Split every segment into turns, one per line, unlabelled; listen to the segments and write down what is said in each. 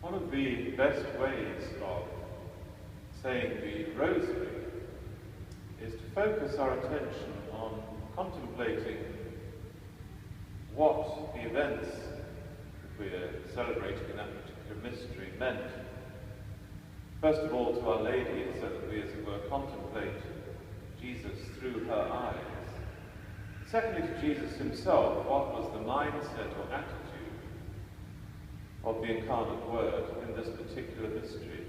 One of the best ways of saying the Rosary is to focus our attention on contemplating what the events that we're celebrating in that particular mystery meant. First of all, to Our Lady, so that we, as it were, contemplate Jesus through her eyes. Secondly, to Jesus himself, what was the mindset or attitude of the incarnate Word in this particular mystery?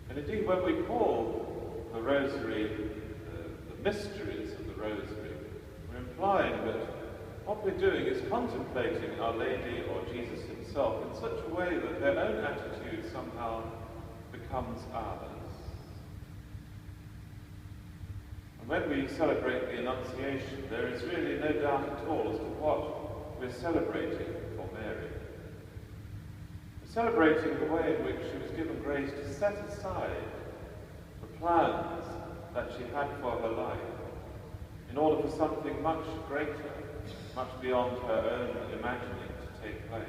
And indeed, when we call the Rosary the mysteries of the Rosary, we're implying that what we're doing is contemplating Our Lady or Jesus himself in such a way that their own attitude somehow becomes ours. And when we celebrate the Annunciation, there is really no doubt at all as to what we're celebrating for Mary. We're celebrating the way in which she was given grace to set aside the plans that she had for her life in order for something much greater, much beyond her own imagining to take place.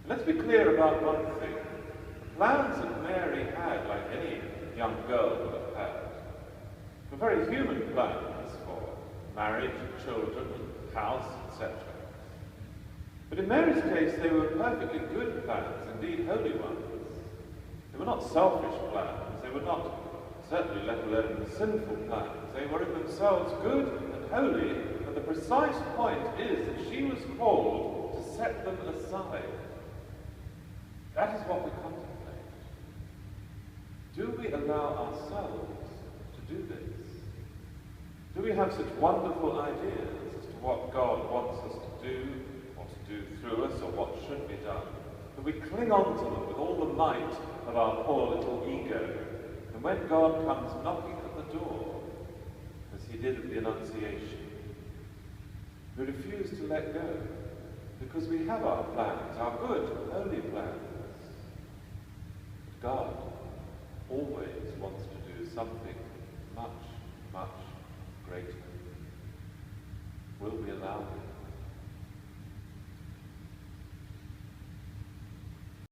And let's be clear about one thing. The plans that Mary had, like any young girl would have had, were very human plans for marriage, children, house, etc. But in Mary's case, they were perfectly good plans, indeed holy ones. They were not selfish plans. They were not, certainly let alone sinful plans. They were in themselves good and holy, and the precise point is that she was called to set them aside. That is what we contemplate. Do we allow ourselves to do this? Do we have such wonderful ideas as to what God wants us to do, or to do through us, or what should be done, that we cling on to them with all the might of our poor little ego, and when God comes knocking at the door, as he did at the Annunciation, we refuse to let go, because we have our plans, our good, holy plans. But God always wants to do something much, much greater. Will we allow him?